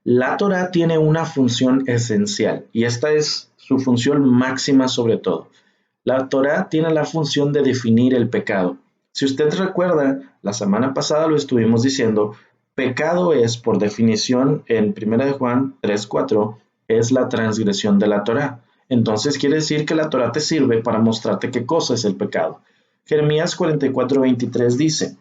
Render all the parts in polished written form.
La Torá tiene una función esencial y esta es su función máxima sobre todo. La Torá tiene la función de definir el pecado. Si usted recuerda, la semana pasada lo estuvimos diciendo, pecado es, por definición, en 1 de Juan 3:4, es la transgresión de la Torá. Entonces quiere decir que la Torá te sirve para mostrarte qué cosa es el pecado. Jeremías 44:23 dice,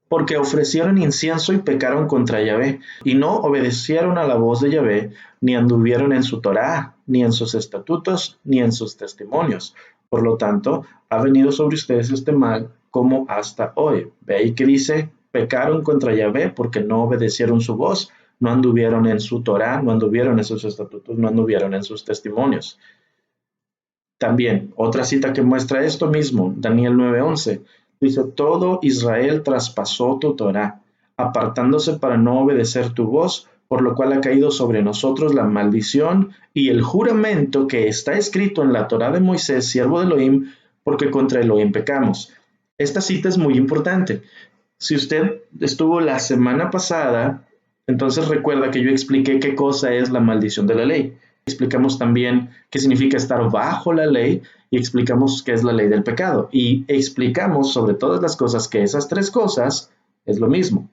porque ofrecieron incienso y pecaron contra Yahvé, y no obedecieron a la voz de Yahvé, ni anduvieron en su Torá, ni en sus estatutos, ni en sus testimonios. Por lo tanto, ha venido sobre ustedes este mal como hasta hoy. Ve ahí que dice, pecaron contra Yahvé porque no obedecieron su voz, no anduvieron en su Torá, no anduvieron en sus estatutos, no anduvieron en sus testimonios. También, otra cita que muestra esto mismo, Daniel 9:11, dice, todo Israel traspasó tu Torá, apartándose para no obedecer tu voz, por lo cual ha caído sobre nosotros la maldición y el juramento que está escrito en la Torá de Moisés, siervo de Elohim, porque contra Elohim pecamos. Esta cita es muy importante. Si usted estuvo la semana pasada, entonces recuerda que yo expliqué qué cosa es la maldición de la ley. Explicamos también qué significa estar bajo la ley y explicamos qué es la ley del pecado. Y explicamos sobre todas las cosas que esas tres cosas es lo mismo.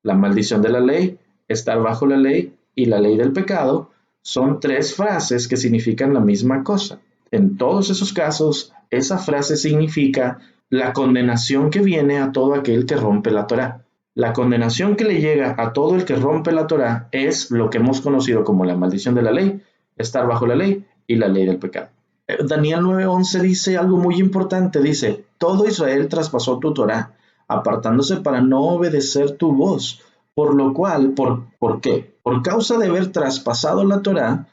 La maldición de la ley, estar bajo la ley y la ley del pecado son tres frases que significan la misma cosa. En todos esos casos, esa frase significa la condenación que viene a todo aquel que rompe la Torá. La condenación que le llega a todo el que rompe la Torá es lo que hemos conocido como la maldición de la ley, estar bajo la ley y la ley del pecado. Daniel 9:11 dice algo muy importante, dice, todo Israel traspasó tu Torá, apartándose para no obedecer tu voz, por lo cual, ¿por qué? Por causa de haber traspasado la Torá,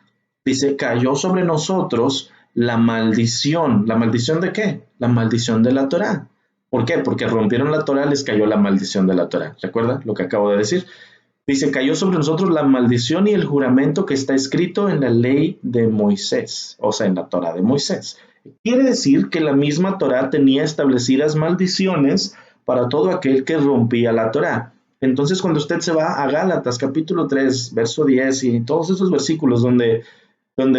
dice, cayó sobre nosotros la maldición. ¿La maldición de qué? La maldición de la Torá. ¿Por qué? Porque rompieron la Torá, les cayó la maldición de la Torá. ¿Recuerda lo que acabo de decir? Dice, cayó sobre nosotros la maldición y el juramento que está escrito en la ley de Moisés, o sea, en la Torá de Moisés. Quiere decir que la misma Torá tenía establecidas maldiciones para todo aquel que rompía la Torá. Entonces, cuando usted se va a Gálatas, capítulo 3, verso 10, y todos esos versículos donde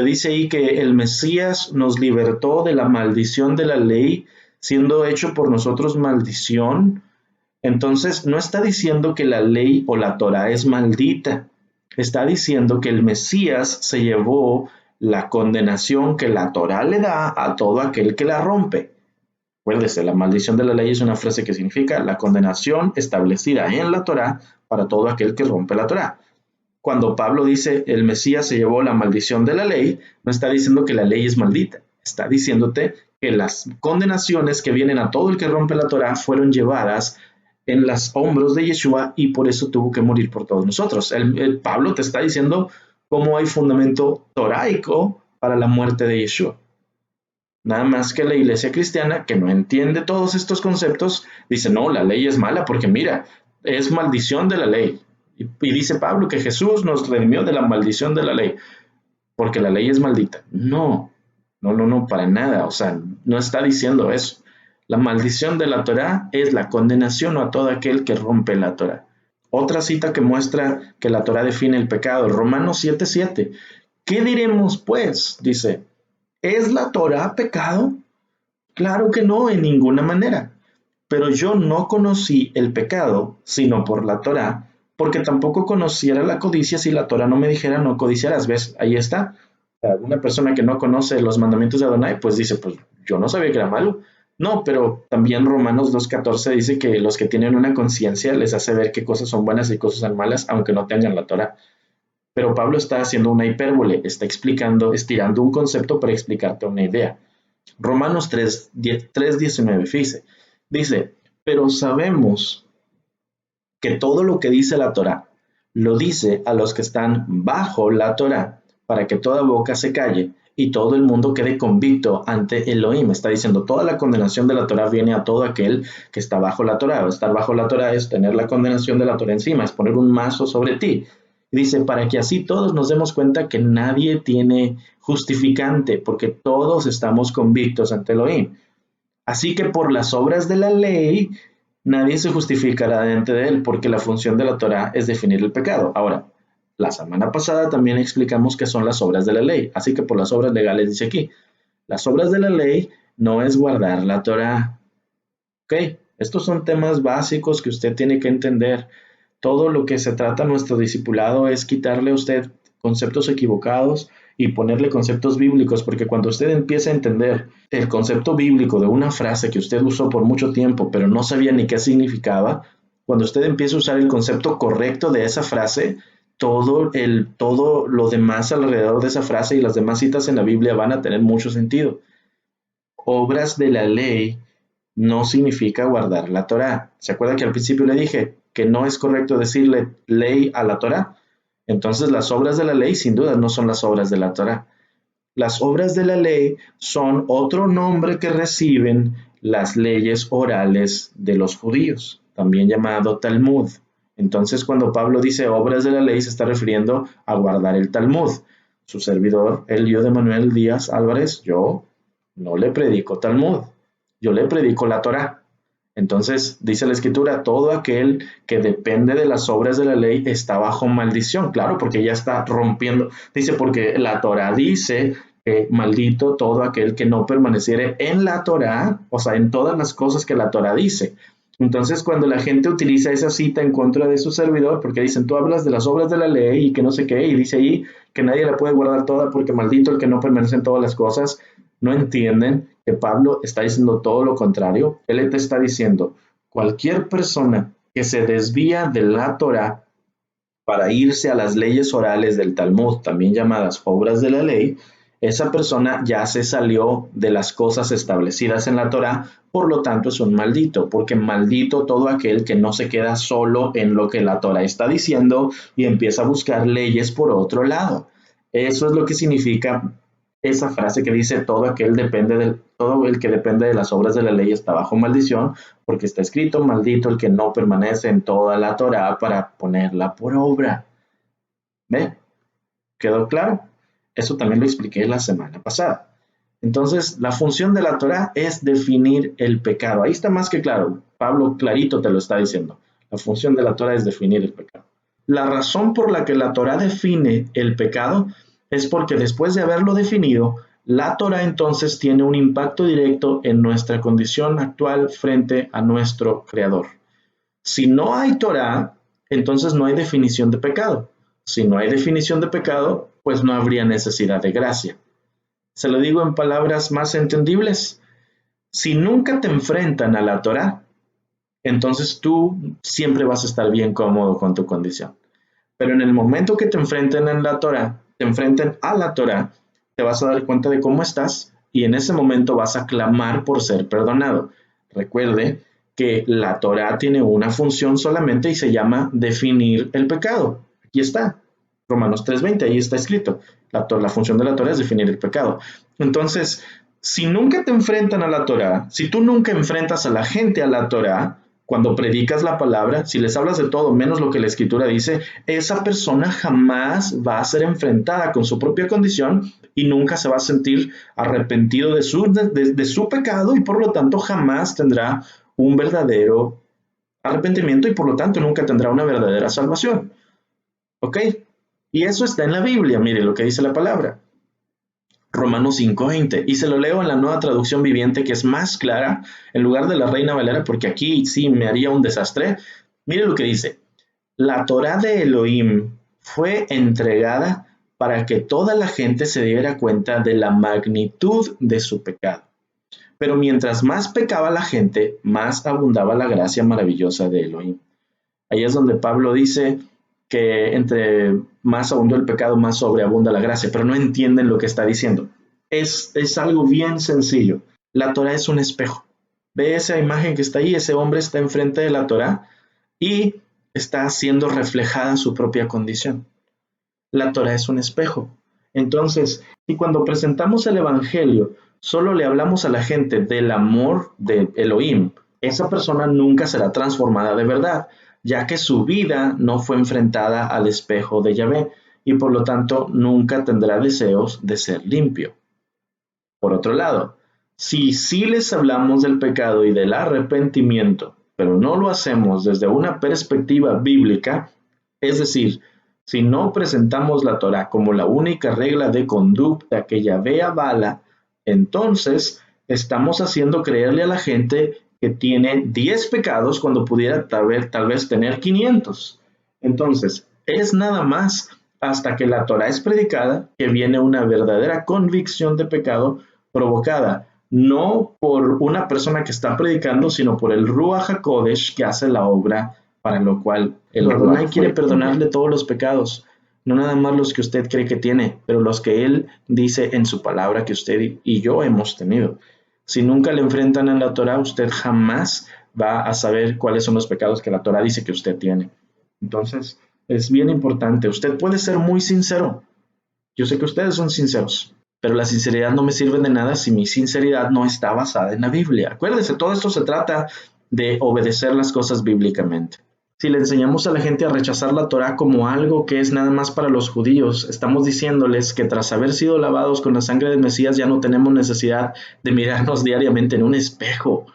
dice ahí que el Mesías nos libertó de la maldición de la ley, siendo hecho por nosotros maldición, entonces, no está diciendo que la ley o la Torá es maldita. Está diciendo que el Mesías se llevó la condenación que la Torá le da a todo aquel que la rompe. Acuérdese, la maldición de la ley es una frase que significa la condenación establecida en la Torá para todo aquel que rompe la Torá. Cuando Pablo dice el Mesías se llevó la maldición de la ley, no está diciendo que la ley es maldita. Está diciéndote que las condenaciones que vienen a todo el que rompe la Torá fueron llevadas en los hombros de Yeshua y por eso tuvo que morir por todos nosotros. Pablo te está diciendo cómo hay fundamento toraico para la muerte de Yeshua. Nada más que la iglesia cristiana, que no entiende todos estos conceptos, dice, no, la ley es mala porque mira, es maldición de la ley. Y dice Pablo que Jesús nos redimió de la maldición de la ley, porque la ley es maldita. No, no, no, no, para nada. O sea, no está diciendo eso. La maldición de la Torá es la condenación a todo aquel que rompe la Torá. Otra cita que muestra que la Torá define el pecado, Romanos 7:7. ¿Qué diremos pues? Dice, ¿es la Torá pecado? Claro que no, en ninguna manera. Pero yo no conocí el pecado, sino por la Torá, porque tampoco conociera la codicia si la Torá no me dijera no codiciarás. ¿Ves? Ahí está. Una persona que no conoce los mandamientos de Adonai, pues dice, pues yo no sabía que era malo. No, pero también Romanos 2:14 dice que los que tienen una conciencia les hace ver qué cosas son buenas y cosas son malas, aunque no tengan la Torá. Pero Pablo está haciendo una hipérbole, está explicando, estirando un concepto para explicarte una idea. Romanos 3:19, fíjese, dice, pero sabemos que todo lo que dice la Torá lo dice a los que están bajo la Torá, para que toda boca se calle y todo el mundo quede convicto ante Elohim. Está diciendo, toda la condenación de la Torá viene a todo aquel que está bajo la Torá. Estar bajo la Torá es tener la condenación de la Torá encima, es poner un mazo sobre ti. Y dice, para que así todos nos demos cuenta que nadie tiene justificante, porque todos estamos convictos ante Elohim. Así que por las obras de la ley, nadie se justificará delante de él, porque la función de la Torá es definir el pecado. Ahora, La semana pasada también explicamos qué son las obras de la ley, así que por las obras legales dice aquí, las obras de la ley no es guardar la Torá. Ok, estos son temas básicos que usted tiene que entender. Todo lo que se trata nuestro discipulado es quitarle a usted conceptos equivocados y ponerle conceptos bíblicos, porque cuando usted empieza a entender el concepto bíblico de una frase que usted usó por mucho tiempo, pero no sabía ni qué significaba, cuando usted empieza a usar el concepto correcto de esa frase, todo lo demás alrededor de esa frase y las demás citas en la Biblia van a tener mucho sentido. Obras de la ley no significa guardar la Torá. ¿Se acuerda que al principio le dije que no es correcto decirle ley a la Torá? Entonces las obras de la ley sin duda no son las obras de la Torá. Las obras de la ley son otro nombre que reciben las leyes orales de los judíos, también llamado Talmud. Entonces cuando Pablo dice obras de la ley se está refiriendo a guardar el Talmud. Su servidor, Elio de Manuel Díaz Álvarez, yo no le predico Talmud, yo le predico la Torá. Entonces, dice la Escritura, todo aquel que depende de las obras de la ley está bajo maldición. Claro, porque ya está rompiendo. Dice, porque la Torá dice, maldito todo aquel que no permaneciere en la Torá, o sea, en todas las cosas que la Torá dice. Entonces, cuando la gente utiliza esa cita en contra de su servidor, porque dicen, tú hablas de las obras de la ley y que no sé qué, y dice ahí que nadie la puede guardar toda porque maldito el que no permanece en todas las cosas, no entienden que Pablo está diciendo todo lo contrario. Él te está diciendo, cualquier persona que se desvía de la Torá para irse a las leyes orales del Talmud, también llamadas obras de la ley, esa persona ya se salió de las cosas establecidas en la Torá, por lo tanto es un maldito, porque maldito todo aquel que no se queda solo en lo que la Torá está diciendo y empieza a buscar leyes por otro lado. Eso es lo que significa esa frase que dice todo el que depende de las obras de la ley está bajo maldición, porque está escrito maldito el que no permanece en toda la Torá para ponerla por obra. ¿Ve? ¿Quedó claro? Eso también lo expliqué la semana pasada. Entonces, la función de la Torá es definir el pecado. Ahí está más que claro. Pablo clarito te lo está diciendo. La función de la Torá es definir el pecado. La razón por la que la Torá define el pecado es porque después de haberlo definido, la Torá entonces tiene un impacto directo en nuestra condición actual frente a nuestro Creador. Si no hay Torá, entonces no hay definición de pecado. Si no hay definición de pecado, pues no habría necesidad de gracia. Se lo digo en palabras más entendibles. Si nunca te enfrentan a la Torá, entonces tú siempre vas a estar bien cómodo con tu condición. Pero en el momento que te enfrenten a la Torá, te vas a dar cuenta de cómo estás y en ese momento vas a clamar por ser perdonado. Recuerde que la Torá tiene una función solamente y se llama definir el pecado. Aquí está, Romanos 3:20, ahí está escrito. La función de la Torá es definir el pecado. Entonces, si nunca te enfrentan a la Torá, si tú nunca enfrentas a la gente a la Torá, cuando predicas la palabra, si les hablas de todo menos lo que la Escritura dice, esa persona jamás va a ser enfrentada con su propia condición y nunca se va a sentir arrepentido de su pecado y por lo tanto jamás tendrá un verdadero arrepentimiento y por lo tanto nunca tendrá una verdadera salvación. ¿Ok? Y eso está en la Biblia, mire lo que dice la palabra. Romanos 5:20, y se lo leo en la Nueva Traducción Viviente, que es más clara, en lugar de la Reina Valera, porque aquí sí me haría un desastre. Mire lo que dice, la Torá de Elohim fue entregada para que toda la gente se diera cuenta de la magnitud de su pecado. Pero mientras más pecaba la gente, más abundaba la gracia maravillosa de Elohim. Ahí es donde Pablo dice que entre más abundó el pecado, más sobreabunda la gracia, pero no entienden lo que está diciendo. Es algo bien sencillo. La Torá es un espejo. Ve esa imagen que está ahí, ese hombre está enfrente de la Torá y está siendo reflejada su propia condición. La Torá es un espejo. Entonces, si cuando presentamos el Evangelio solo le hablamos a la gente del amor de Elohim, esa persona nunca será transformada de verdad, ya que su vida no fue enfrentada al espejo de Yahvé y por lo tanto nunca tendrá deseos de ser limpio. Por otro lado, si sí les hablamos del pecado y del arrepentimiento, pero no lo hacemos desde una perspectiva bíblica, es decir, Si no presentamos la Torá como la única regla de conducta que Yahvé avala, entonces estamos haciendo creerle a la gente que tiene 10 pecados cuando pudiera tal vez tener 500. Entonces, es nada más hasta que la Torá es predicada que viene una verdadera convicción de pecado provocada no por una persona que está predicando, sino por el Ruach HaKodesh que hace la obra para lo cual el Adonai quiere perdonarle todos los pecados, no nada más los que usted cree que tiene, pero los que Él dice en su palabra que usted y yo hemos tenido. Si nunca le enfrentan a la Torah, usted jamás va a saber cuáles son los pecados que la Torah dice que usted tiene. Entonces, es bien importante. Usted puede ser muy sincero. Yo sé que ustedes son sinceros, pero la sinceridad no me sirve de nada si mi sinceridad no está basada en la Biblia. Acuérdese, todo esto se trata de obedecer las cosas bíblicamente. Si le enseñamos a la gente a rechazar la Torá como algo que es nada más para los judíos, estamos diciéndoles que tras haber sido lavados con la sangre del Mesías ya no tenemos necesidad de mirarnos diariamente en un espejo.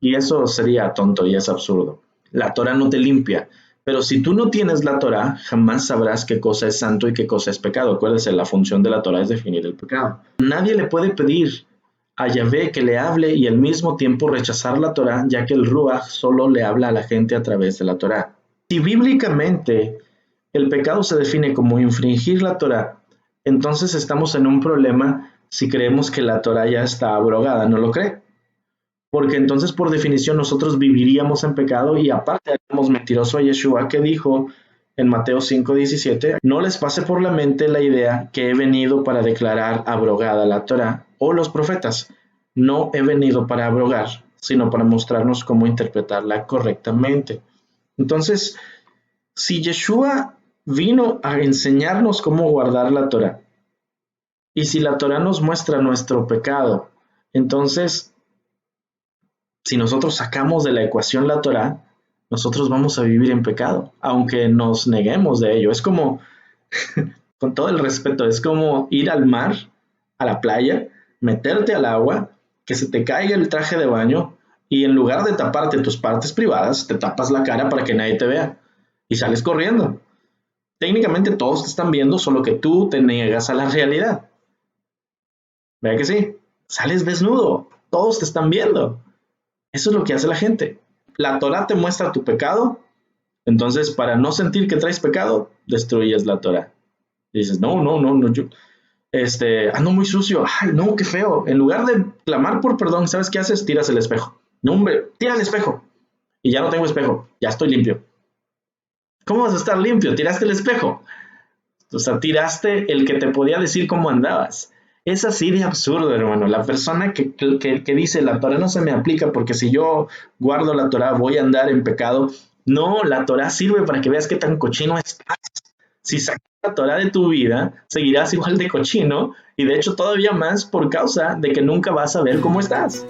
Y eso sería tonto y es absurdo. La Torá no te limpia, pero si tú no tienes la Torá, jamás sabrás qué cosa es santo y qué cosa es pecado. Acuérdese, la función de la Torá es definir el pecado. Nadie le puede pedir a Yahvé que le hable y al mismo tiempo rechazar la Torá, ya que el Ruach solo le habla a la gente a través de la Torá. Si bíblicamente el pecado se define como infringir la Torá, entonces estamos en un problema si creemos que la Torá ya está abrogada, ¿no lo cree? Porque entonces por definición nosotros viviríamos en pecado y aparte haríamos mentiroso a Yeshua que dijo en Mateo 5:17, no les pase por la mente la idea que he venido para declarar abrogada la Torá o los profetas. No he venido para abrogar, sino para mostrarnos cómo interpretarla correctamente. Entonces, si Yeshua vino a enseñarnos cómo guardar la Torá, y si la Torá nos muestra nuestro pecado, entonces, si nosotros sacamos de la ecuación la Torá, nosotros vamos a vivir en pecado, aunque nos neguemos de ello. Es como, con todo el respeto, es como ir al mar, a la playa, meterte al agua, que se te caiga el traje de baño y en lugar de taparte tus partes privadas, te tapas la cara para que nadie te vea y sales corriendo. Técnicamente todos te están viendo, solo que tú te niegas a la realidad. ¿Vea que sí? Sales desnudo, todos te están viendo. Eso es lo que hace la gente. La Torá te muestra tu pecado, entonces para no sentir que traes pecado, destruyes la Torá. Y dices, no, yo ando muy sucio, ay, no, qué feo. En lugar de clamar por perdón, ¿sabes qué haces? Tiras el espejo. No, hombre, tira el espejo. Y ya no tengo espejo, ya estoy limpio. ¿Cómo vas a estar limpio? Tiraste el espejo. O sea, tiraste el que te podía decir cómo andabas. Es así de absurdo, hermano. La persona que dice la Torah no se me aplica porque si yo guardo la Torah voy a andar en pecado. No, la Torah sirve para que veas qué tan cochino estás. Si sacas la Torah de tu vida, seguirás igual de cochino y de hecho todavía más por causa de que nunca vas a ver cómo estás.